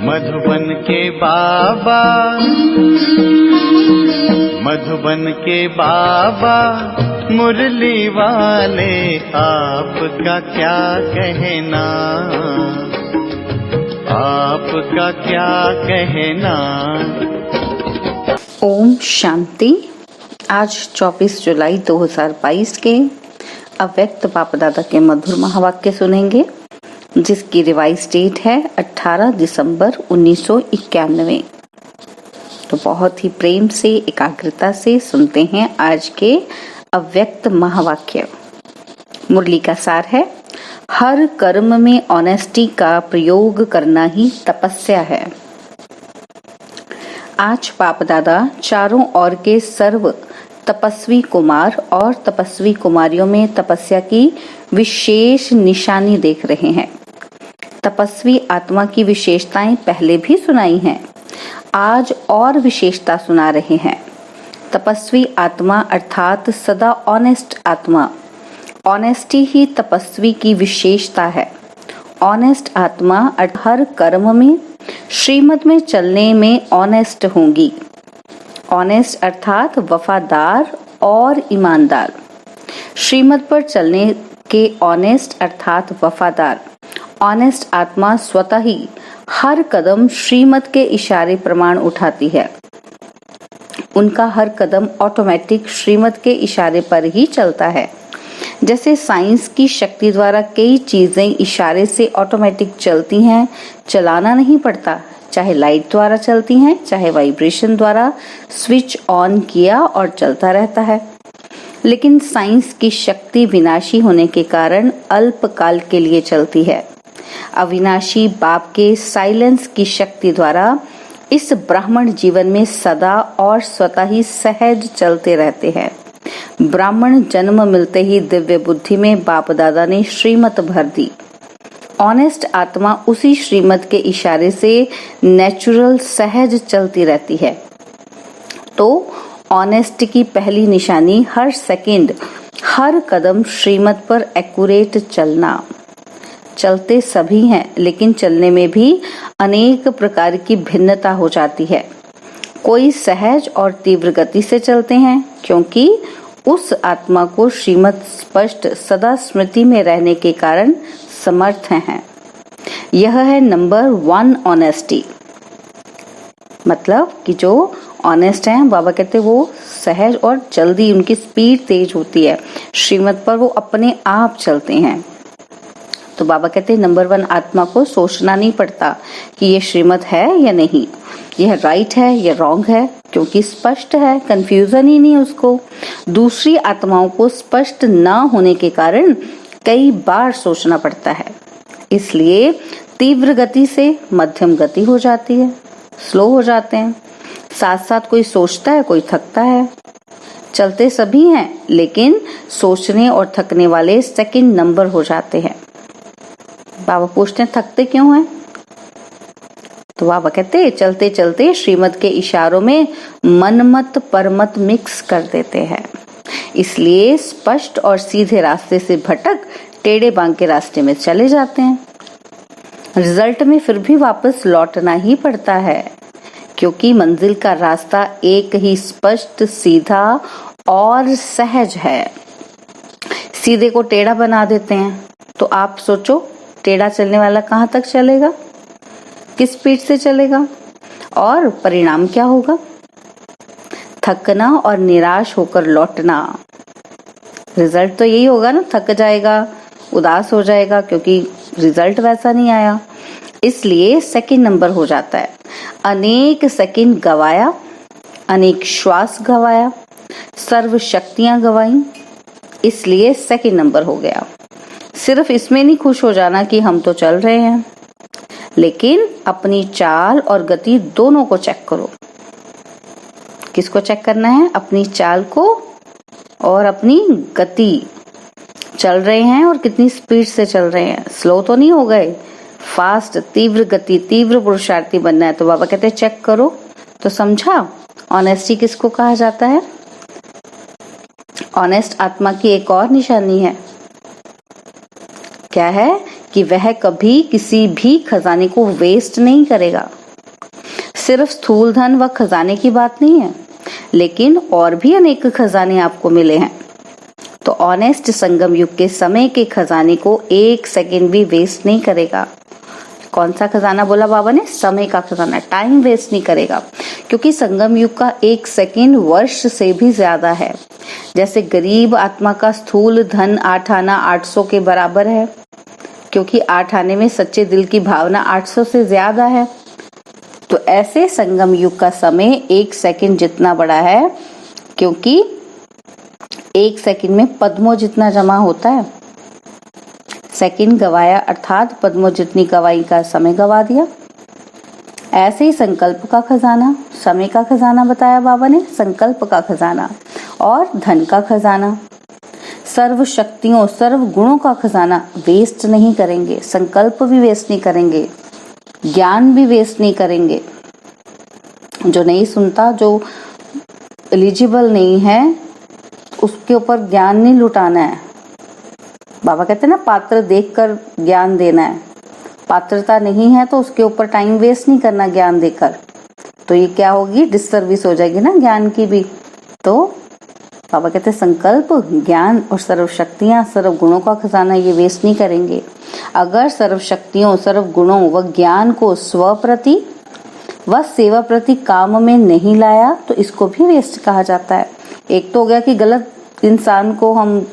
मधुबन के बाबा, मधुबन के बाबा मुरली वाले, आपका क्या कहना, आपका क्या कहना। ओम शांति। आज 24 जुलाई 2022 के अव्यक्त बाप दादा के मधुर महावाक्य सुनेंगे, जिसकी रिवाइज डेट है 18 दिसंबर 1991। तो बहुत ही प्रेम से, एकाग्रता से सुनते हैं आज के अव्यक्त महावाक्य। मुरली का सार है, हर कर्म में ऑनेस्टी का प्रयोग करना ही तपस्या है। आज बाप दादा चारों ओर के सर्व तपस्वी कुमार और तपस्वी कुमारियों में तपस्या की विशेष निशानी देख रहे हैं। तपस्वी आत्मा की विशेषताएं पहले भी सुनाई हैं, आज और विशेषता सुना रहे हैं। तपस्वी आत्मा अर्थात सदा ऑनेस्ट आत्मा, ऑनेस्टी ही तपस्वी की विशेषता है। ऑनेस्ट आत्मा हर कर्म में, श्रीमत में चलने में ऑनेस्ट होंगी। ऑनेस्ट अर्थात वफादार और ईमानदार। श्रीमत पर चलने के ऑनेस्ट अर्थात वफादार। ऑनेस्ट आत्मा स्वतः ही हर कदम श्रीमत के इशारे प्रमाण उठाती है। उनका हर कदम ऑटोमेटिक श्रीमत के इशारे पर ही चलता है। जैसे साइंस की शक्ति द्वारा कई चीजें इशारे से ऑटोमेटिक चलती हैं, चलाना नहीं पड़ता। चाहे लाइट द्वारा चलती हैं, चाहे वाइब्रेशन द्वारा स्विच ऑन किया और चलता रहता है। लेकिन साइंस की शक्ति विनाशी होने के कारण अल्पकाल के लिए चलती है। अविनाशी बाप के साइलेंस की शक्ति द्वारा इस ब्राह्मण जीवन में सदा और स्वतः ही सहज चलते रहते हैं। ब्राह्मण जन्म मिलते ही दिव्य बुद्धि में बाप दादा ने श्रीमत भर दी। ऑनेस्ट आत्मा उसी श्रीमत के इशारे से नेचुरल सहज चलती रहती है। तो ऑनेस्ट की पहली निशानी हर सेकंड, हर कदम श्रीमत पर एक्यूरेट चलना। चलते सभी हैं, लेकिन चलने में भी अनेक प्रकार की भिन्नता हो जाती है। कोई सहज और तीव्र गति से चलते हैं, क्योंकि उस आत्मा को श्रीमत स्पष्ट सदा स्मृति में रहने के कारण समर्थ हैं। यह है नंबर 1 ऑनेस्टी। मतलब कि जो ऑनेस्ट हैं, बाबा कहते हैं वो सहज और जल्दी, उनकी स्पीड तेज होती है। श्रीमत पर वो अपने आप चलते हैं। तो बाबा कहते हैं नंबर 1 आत्मा को सोचना नहीं पड़ता कि ये श्रीमत है या नहीं, यह राइट है या रॉन्ग है, क्योंकि स्पष्ट है, कंफ्यूजन ही नहीं है उसको। दूसरी आत्माओं को स्पष्ट ना होने के कारण कई बार सोचना पड़ता है। इसलिए तीव्र गति से मध्यम गति हो जाती है, स्लो हो जाते हैं। साथ साथ कोई सोचता है, कोई थकता है। चलते सभी हैं, लेकिन सोचने और थकने वाले सेकंड नंबर हो जाते हैं। बाबा पूछते हैं थकते क्यों हैं? तो बाबा कहते हैं चलते चलते श्रीमत के इशारों में मनमत परमत मिक्स कर देते हैं। इसलिए स्पष्ट और सीधे रास्ते से भटक टेढ़े बांके रास्ते में चले जाते हैं। रिजल्ट में फिर भी वापस लौटना ही पड़ता है, क्योंकि मंजिल का रास्ता एक ही स्पष्ट, सीधा और सहज है। सीधे को टेढ़ा बना देते हैं। तो आप सोचो, टेढ़ा चलने वाला कहाँ तक चलेगा, किस स्पीड से चलेगा, और परिणाम क्या होगा? थकना और निराश होकर लौटना। रिजल्ट तो यही होगा ना, थक जाएगा, उदास हो जाएगा, क्योंकि रिजल्ट वैसा नहीं आया। इसलिए सेकंड नंबर हो जाता है। अनेक सेकंड गवाया, अनेक श्वास गवाया, सर्व शक्तियां गवाई, इसलिए सेकंड नंबर हो गया। सिर्फ इसमें नहीं खुश हो जाना कि हम तो चल रहे हैं, लेकिन अपनी चाल और गति दोनों को चेक करो। किसको चेक करना है? अपनी चाल को और अपनी गति। चल रहे हैं और कितनी स्पीड से चल रहे हैं, स्लो तो नहीं हो गए। फास्ट, तीव्र गति, तीव्र पुरुषार्थी बनना है। तो बाबा कहते हैं चेक करो। तो समझा ऑनेस्टी किसको कहा जाता है? ऑनेस्ट आत्मा की एक और निशानी है। क्या है कि वह कभी किसी भी खजाने को वेस्ट नहीं करेगा। सिर्फ स्थूल धन व खजाने की बात नहीं है, लेकिन और भी अनेक खजाने आपको मिले हैं। तो ऑनेस्ट संगम युग के समय के खजाने को 1 सेकंड भी वेस्ट नहीं करेगा। कौन सा खजाना बोला बाबा ने? समय का खजाना। टाइम वेस्ट नहीं करेगा, क्योंकि संगम युग का 1 सेकंड वर्ष से भी ज्यादा है। जैसे गरीब आत्मा का स्थूल धन 8 आना 800 के बराबर है, क्योंकि 8 आने में सच्चे दिल की भावना 800 से ज्यादा है। तो ऐसे संगम युग का समय 1 सेकंड जितना बड़ा है, क्योंकि 1 सेकंड में पद्मों जितना जमा होता है। सेकंड गवाया अर्थात पद्मों जितनी गवाई का समय गवा दिया। ऐसे ही संकल्प का खजाना, समय का खजाना बताया बाबा ने, संकल्प का खजाना और धन का खजाना, सर्व शक्तियों सर्व गुणों का खजाना वेस्ट नहीं करेंगे। संकल्प भी वेस्ट नहीं करेंगे, ज्ञान भी वेस्ट नहीं करेंगे। जो नहीं सुनता, जो एलिजिबल नहीं है, उसके ऊपर ज्ञान नहीं लुटाना है। बाबा कहते हैं ना, पात्र देखकर ज्ञान देना है। पात्रता नहीं है तो उसके ऊपर टाइम वेस्ट नहीं करना ज्ञान देकर। तो ये क्या होगी? डिससर्विस हो जाएगी ना ज्ञान की भी। तो बाबा कहते हैं संकल्प, ज्ञान और सर्व शक्तियां सर्व गुणों का खजाना ये वेस्ट नहीं करेंगे। अगर सर्व शक्तियों सर्व गुणों व ज्ञान को स्व प्रति व सेवा प्रति काम में नहीं लाया तो इसको भी वेस्ट कहा जाता है। एक तो हो गया कि गलत इंसान को हम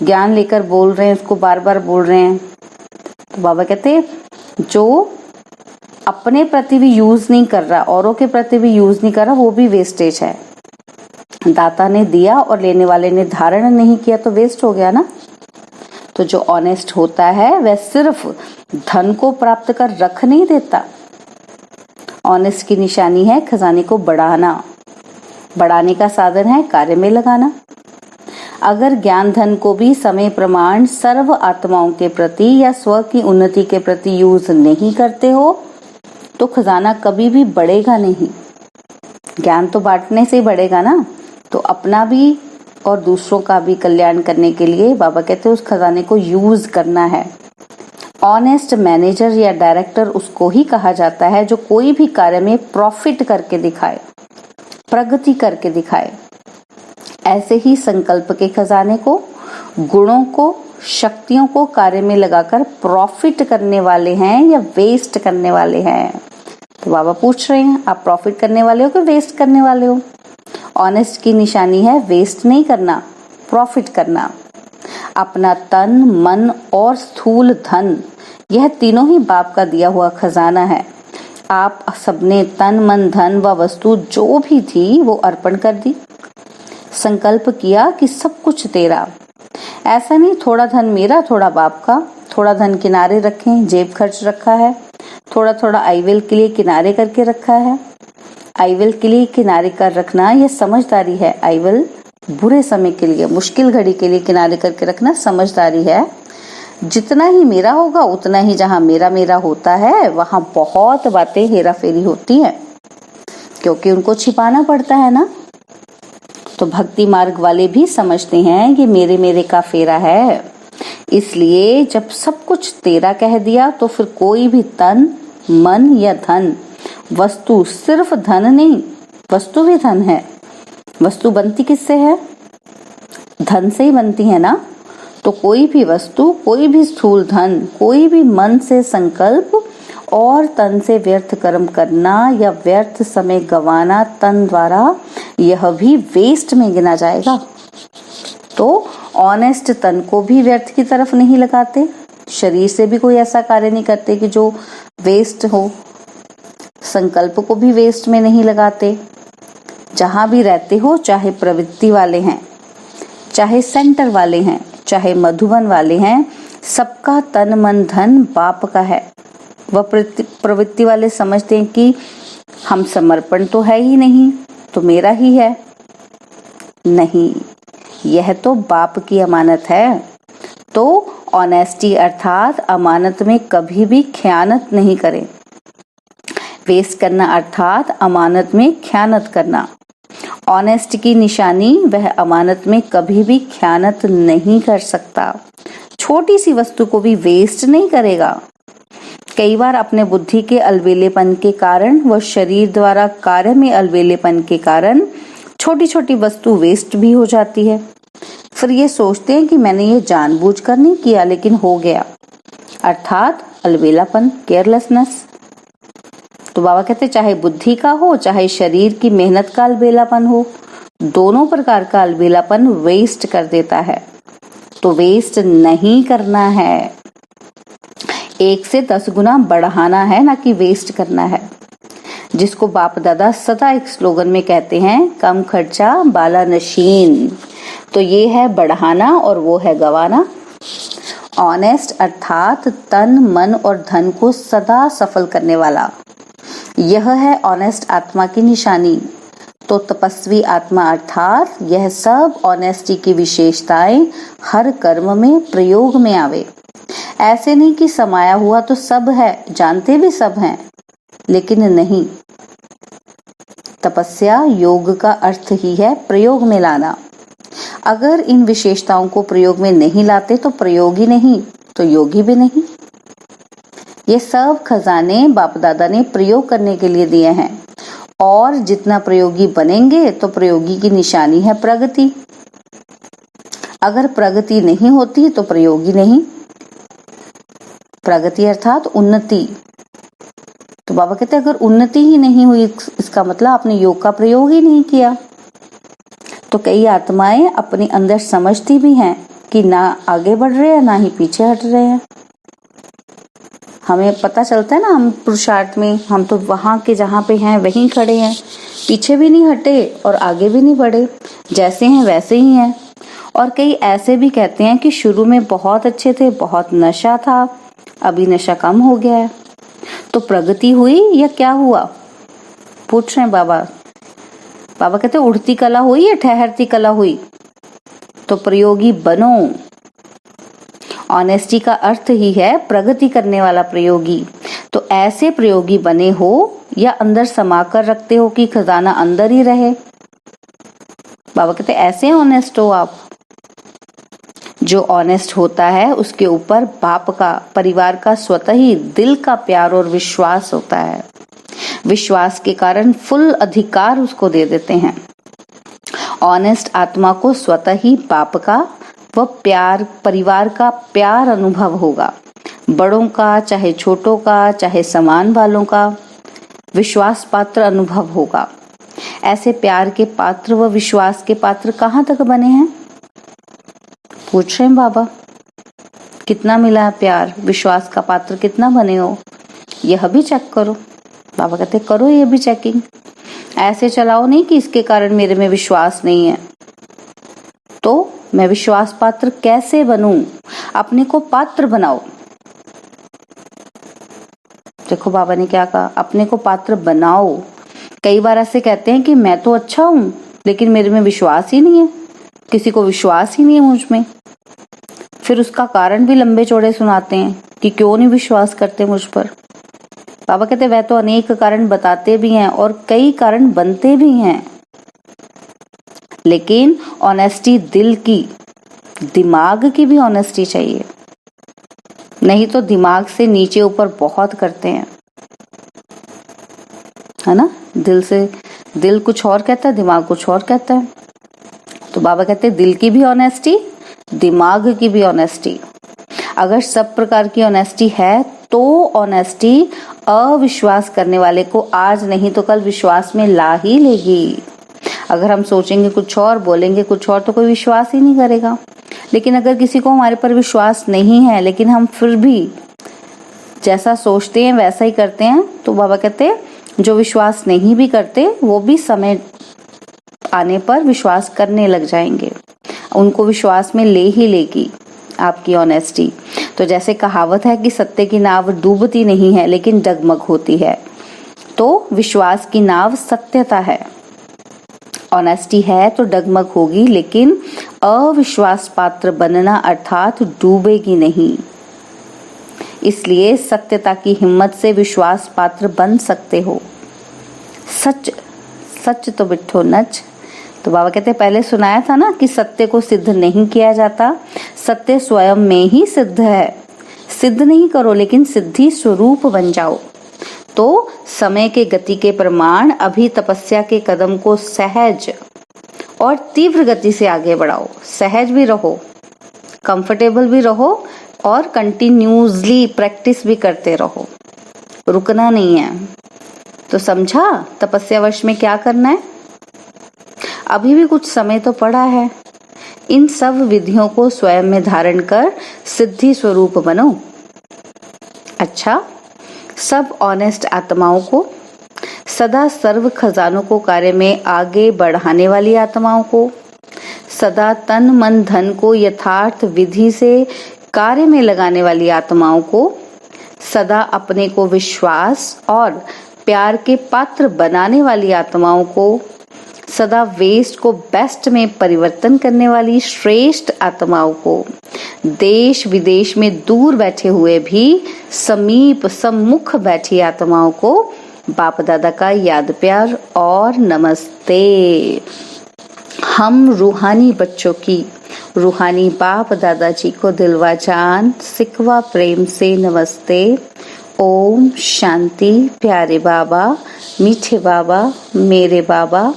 ज्ञान लेकर बोल रहे हैं, उसको बार बार बोल रहे हैं। तो बाबा कहते हैं जो अपने प्रति भी यूज नहीं कर रहा, औरों के प्रति भी यूज नहीं कर रहा, वो भी वेस्टेज है। दाता ने दिया और लेने वाले ने धारण नहीं किया तो वेस्ट हो गया ना। तो जो ऑनेस्ट होता है वह सिर्फ धन को प्राप्त कर रख नहीं देता। ऑनेस्ट की निशानी है खजाने को बढ़ाना, बढ़ाने का साधन है कार्य में लगाना। अगर ज्ञान धन को भी समय प्रमाण सर्व आत्माओं के प्रति या स्व की उन्नति के प्रति यूज नहीं करते हो तो खजाना कभी भी बढ़ेगा नहीं। ज्ञान तो बांटने से ही बढ़ेगा ना। तो अपना भी और दूसरों का भी कल्याण करने के लिए बाबा कहते हैं उस खजाने को यूज करना है। ऑनेस्ट मैनेजर या डायरेक्टर उसको ही कहा जाता है जो कोई भी कार्य में प्रॉफिट करके दिखाए, प्रगति करके दिखाए। ऐसे ही संकल्प के खजाने को, गुणों को, शक्तियों को कार्य में लगाकर प्रॉफिट करने वाले हैं या वेस्ट करने वाले हैं। तो बाबा पूछ रहे हैं आप प्रॉफिट करने वाले हो कि वेस्ट करने वाले हो? ऑनेस्ट की निशानी है वेस्ट नहीं करना, प्रॉफिट करना। अपना तन, मन और स्थूल धन, यह तीनों ही बाप का दिया हुआ खजाना है। आप सबने तन, मन, धन व वस्तु जो भी थी वो अर्पण कर दी। संकल्प किया कि सब कुछ तेरा। ऐसा नहीं थोड़ा धन मेरा थोड़ा बाप का। थोड़ा धन किनारे रखें, जेब खर्च रखा है। थोड़ा थोड़ा आईवेल के लिए किनारे करके रखा है। आईवेल के लिए किनारे कर रखना यह समझदारी है। आईवेल बुरे समय के लिए, मुश्किल घड़ी के लिए किनारे करके रखना समझदारी है। जितना ही मेरा होगा उतना ही जहाँ मेरा मेरा होता है वहाँ बहुत बातें हेरा फेरी होती है, क्योंकि उनको छिपाना पड़ता है ना। तो भक्ति मार्ग वाले भी समझते हैं कि मेरे मेरे का फेरा है। इसलिए जब सब कुछ तेरा कह दिया तो फिर कोई भी तन, मन या धन, वस्तु, सिर्फ धन नहीं, वस्तु भी धन है। वस्तु बनती किससे है? धन से ही बनती है ना। तो कोई भी वस्तु, कोई भी स्थूल धन, कोई भी मन से संकल्प और तन से व्यर्थ कर्म करना या व्यर्थ समय गंवाना तन द्वारा, यह भी वेस्ट में गिना जाएगा। तो ऑनेस्ट तन को भी व्यर्थ की तरफ नहीं लगाते, शरीर से भी कोई ऐसा कार्य नहीं करते कि जो वेस्ट हो। संकल्प को भी वेस्ट में नहीं लगाते। जहां भी रहते हो, चाहे प्रवृत्ति वाले हैं, चाहे सेंटर वाले हैं, चाहे मधुबन वाले हैं, सबका तन मन धन बाप का है। वह प्रवृत्ति वाले समझते हैं कि हम समर्पण तो है ही नहीं, तो मेरा ही है। नहीं, यह तो बाप की अमानत है। तो ऑनेस्टी अर्थात अमानत में कभी भी खयानत नहीं करें। वेस्ट करना अर्थात अमानत में खयानत करना। ऑनेस्ट की निशानी वह अमानत में कभी भी खयानत नहीं कर सकता। छोटी सी वस्तु को भी वेस्ट नहीं करेगा। कई बार अपने बुद्धि के अलबेलेपन के कारण व शरीर द्वारा कार्य में अलबेलेपन के कारण छोटी छोटी वस्तु वेस्ट भी हो जाती है। फिर ये सोचते हैं कि मैंने ये जानबूझकर नहीं किया लेकिन हो गया, अर्थात अलबेलापन, केयरलेसनेस। तो बाबा कहते चाहे बुद्धि का हो चाहे शरीर की मेहनत का अलबेलापन हो, दोनों प्रकार का अलबेलापन वेस्ट कर देता है। तो वेस्ट नहीं करना है, 1 से 10 गुना बढ़ाना है, ना कि वेस्ट करना है। जिसको बाप दादा सदा एक स्लोगन में कहते हैं, कम खर्चा बाला नशीन। तो ये है बढ़ाना और वो है गवाना। ऑनेस्ट अर्थात तन मन और धन को सदा सफल करने वाला, यह है ऑनेस्ट आत्मा की निशानी। तो तपस्वी आत्मा अर्थात यह सब ऑनेस्टी की विशेषताएं हर कर्म में प्रयोग में आवे। ऐसे नहीं कि समाया हुआ तो सब है, जानते भी सब हैं, लेकिन नहीं। तपस्या योग का अर्थ ही है प्रयोग में लाना। अगर इन विशेषताओं को प्रयोग में नहीं लाते तो प्रयोगी नहीं, तो योगी भी नहीं। ये सब खजाने बाप दादा ने प्रयोग करने के लिए दिए हैं, और जितना प्रयोगी बनेंगे तो प्रयोगी की निशानी है प्रगति। अगर प्रगति नहीं होती तो प्रयोगी नहीं। प्रगति अर्थात उन्नति। तो बाबा कहते हैं अगर उन्नति ही नहीं हुई, इसका मतलब आपने योग का प्रयोग ही नहीं किया। तो कई आत्माएं अपने अंदर समझती भी हैं कि ना आगे बढ़ रहे हैं ना ही पीछे हट रहे हैं। हमें पता चलता है ना, हम पुरुषार्थ में हम तो वहां के जहाँ पे हैं वहीं खड़े हैं, पीछे भी नहीं हटे और आगे भी नहीं बढ़े, जैसे हैं वैसे ही हैं। और कई ऐसे भी कहते हैं कि शुरू में बहुत अच्छे थे, बहुत नशा था, अभी नशा कम हो गया है। तो प्रगति हुई या क्या हुआ, पूछ रहे हैं बाबा। बाबा कहते हैं उड़ती कला हुई या ठहरती कला हुई। तो प्रयोगी बनो। ऑनेस्टी का अर्थ ही है प्रगति करने वाला प्रयोगी। तो ऐसे प्रयोगी बने हो या अंदर समा कर रखते हो कि खजाना अंदर ही रहे। बाबा कहते ऐसे ऑनेस्ट हो आप। जो ऑनेस्ट होता है उसके ऊपर बाप का, परिवार का स्वतः ही दिल का प्यार और विश्वास होता है। विश्वास के कारण फुल अधिकार उसको दे देते हैं। ऑनेस्ट आत्मा को स्वतः ही बाप का व प्यार, परिवार का प्यार अनुभव होगा। बड़ों का चाहे छोटों का चाहे समान वालों का विश्वास पात्र अनुभव होगा। ऐसे प्यार के पात्र व विश्वास के पात्र कहाँ तक बने हैं, पूछ रहे हैं बाबा। कितना मिला है प्यार, विश्वास का पात्र कितना बने हो, यह भी चेक करो। बाबा कहते करो ये भी चेकिंग। ऐसे चलाओ नहीं कि इसके कारण मेरे में विश्वास नहीं है, तो मैं विश्वास पात्र कैसे बनूं, अपने को पात्र बनाओ। देखो बाबा ने क्या कहा, अपने को पात्र बनाओ। कई बार ऐसे कहते हैं कि मैं तो अच्छा हूं लेकिन मेरे में विश्वास ही नहीं है, किसी को विश्वास ही नहीं है मुझ में। फिर उसका कारण भी लंबे चौड़े सुनाते हैं कि क्यों नहीं विश्वास करते मुझ पर। बाबा कहते वह तो अनेक कारण बताते भी हैं और कई कारण बनते भी हैं, लेकिन ऑनेस्टी दिल की, दिमाग की भी ऑनेस्टी चाहिए। नहीं तो दिमाग से नीचे ऊपर बहुत करते हैं, है ना। दिल कुछ और कहता है, दिमाग कुछ और कहता है। तो बाबा कहते हैं दिल की भी ऑनेस्टी, दिमाग की भी ऑनेस्टी। अगर सब प्रकार की ऑनेस्टी है तो ऑनेस्टी अविश्वास करने वाले को आज नहीं तो कल विश्वास में ला ही लेगी। अगर हम सोचेंगे कुछ और, बोलेंगे कुछ और, तो कोई विश्वास ही नहीं करेगा। लेकिन अगर किसी को हमारे पर विश्वास नहीं है लेकिन हम फिर भी जैसा सोचते हैं वैसा ही करते हैं, तो बाबा कहते हैं जो विश्वास नहीं भी करते वो भी समय आने पर विश्वास करने लग जाएंगे। उनको विश्वास में ले ही लेगी आपकी ऑनेस्टी। तो जैसे कहावत है कि सत्य की नाव डूबती नहीं है लेकिन डगमग होती है, तो विश्वास की नाव सत्यता है। ऑनेस्टी है तो डगमग होगी, लेकिन अविश्वास पात्र बनना अर्थात डूबेगी नहीं। इसलिए सत्यता की हिम्मत से विश्वास पात्र बन सकते हो। सच सच तो बिठो नच, तो बाबा कहते हैं पहले सुनाया था ना कि सत्य को सिद्ध नहीं किया जाता, सत्य स्वयं में ही सिद्ध है। सिद्ध नहीं करो लेकिन सिद्धि स्वरूप बन जाओ। तो समय के गति के प्रमाण अभी तपस्या के कदम को सहज और तीव्र गति से आगे बढ़ाओ। सहज भी रहो, कंफर्टेबल भी रहो और कंटिन्यूसली प्रैक्टिस भी करते रहो, रुकना नहीं है। तो समझा तपस्या वर्ष में क्या करना है? अभी भी कुछ समय तो पड़ा है। इन सब विधियों को स्वयं में धारण कर सिद्धि स्वरूप बनो। अच्छा, सब ऑनेस्ट आत्माओं को, सदा सर्व खजानों को कार्य में आगे बढ़ाने वाली आत्माओं को, सदा तन मन धन को यथार्थ विधि से कार्य में लगाने वाली आत्माओं को, सदा अपने को विश्वास और प्यार के पात्र बनाने वाली आत्माओं को, सदा वेस्ट को बेस्ट में परिवर्तन करने वाली श्रेष्ठ आत्माओं को, देश विदेश में दूर बैठे हुए भी समीप सम्मुख बैठी आत्माओं को बाप दादा का याद प्यार और नमस्ते। हम रूहानी बच्चों की रूहानी बाप दादाजी को दिलवा जान सिकवा प्रेम से नमस्ते। ओम शांति। प्यारे बाबा, मीठे बाबा, मेरे बाबा,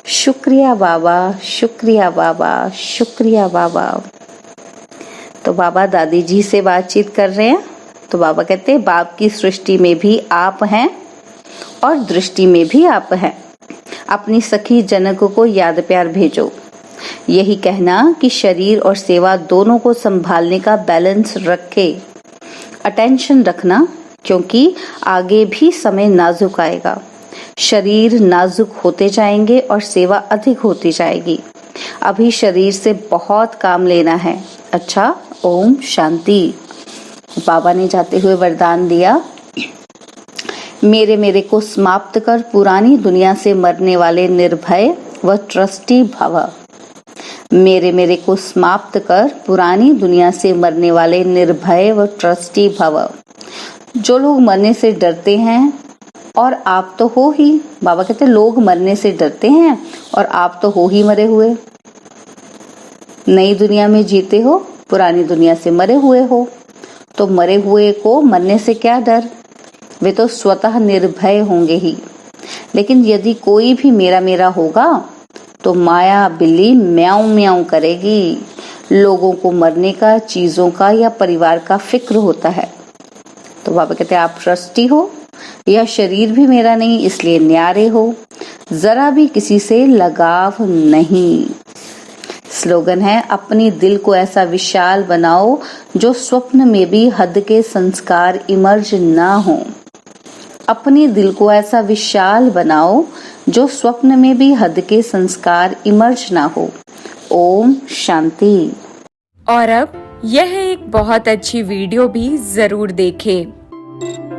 शुक्रिया बाबा, शुक्रिया बाबा, शुक्रिया बाबा। तो बाबा दादी जी से बातचीत कर रहे हैं। तो बाबा कहते हैं बाप की सृष्टि में भी आप हैं और दृष्टि में भी आप हैं। अपनी सखी जनक को याद प्यार भेजो। यही कहना कि शरीर और सेवा दोनों को संभालने का बैलेंस रखे। अटेंशन रखना, क्योंकि आगे भी समय नाजुक आएगा। शरीर नाजुक होते जाएंगे और सेवा अधिक होती जाएगी। अभी शरीर से बहुत काम लेना है। अच्छा, ओम शांति। बाबा ने जाते हुए वरदान दिया, मेरे को समाप्त कर पुरानी दुनिया से मरने वाले निर्भय व ट्रस्टी भव। मेरे को समाप्त कर पुरानी दुनिया से मरने वाले निर्भय व ट्रस्टी भव। जो लोग मरने से डरते हैं, और आप तो हो ही, बाबा कहते लोग मरने से डरते हैं और आप तो हो ही मरे हुए। नई दुनिया में जीते हो, पुरानी दुनिया से मरे हुए हो। तो मरे हुए को मरने से क्या डर, वे तो स्वतः निर्भय होंगे ही। लेकिन यदि कोई भी मेरा मेरा होगा तो माया बिल्ली म्याऊं म्याऊं करेगी। लोगों को मरने का, चीजों का या परिवार का फिक्र होता है। तो बाबा कहते आप ट्रस्टी हो, यह शरीर भी मेरा नहीं इसलिए न्यारे हो, जरा भी किसी से लगाव नहीं। स्लोगन है, अपनी दिल को ऐसा विशाल बनाओ जो स्वप्न में भी हद के संस्कार इमर्ज ना हो। अपनी दिल को ऐसा विशाल बनाओ जो स्वप्न में भी हद के संस्कार इमर्ज ना हो। ओम शांति। और अब यह एक बहुत अच्छी वीडियो भी जरूर देखें।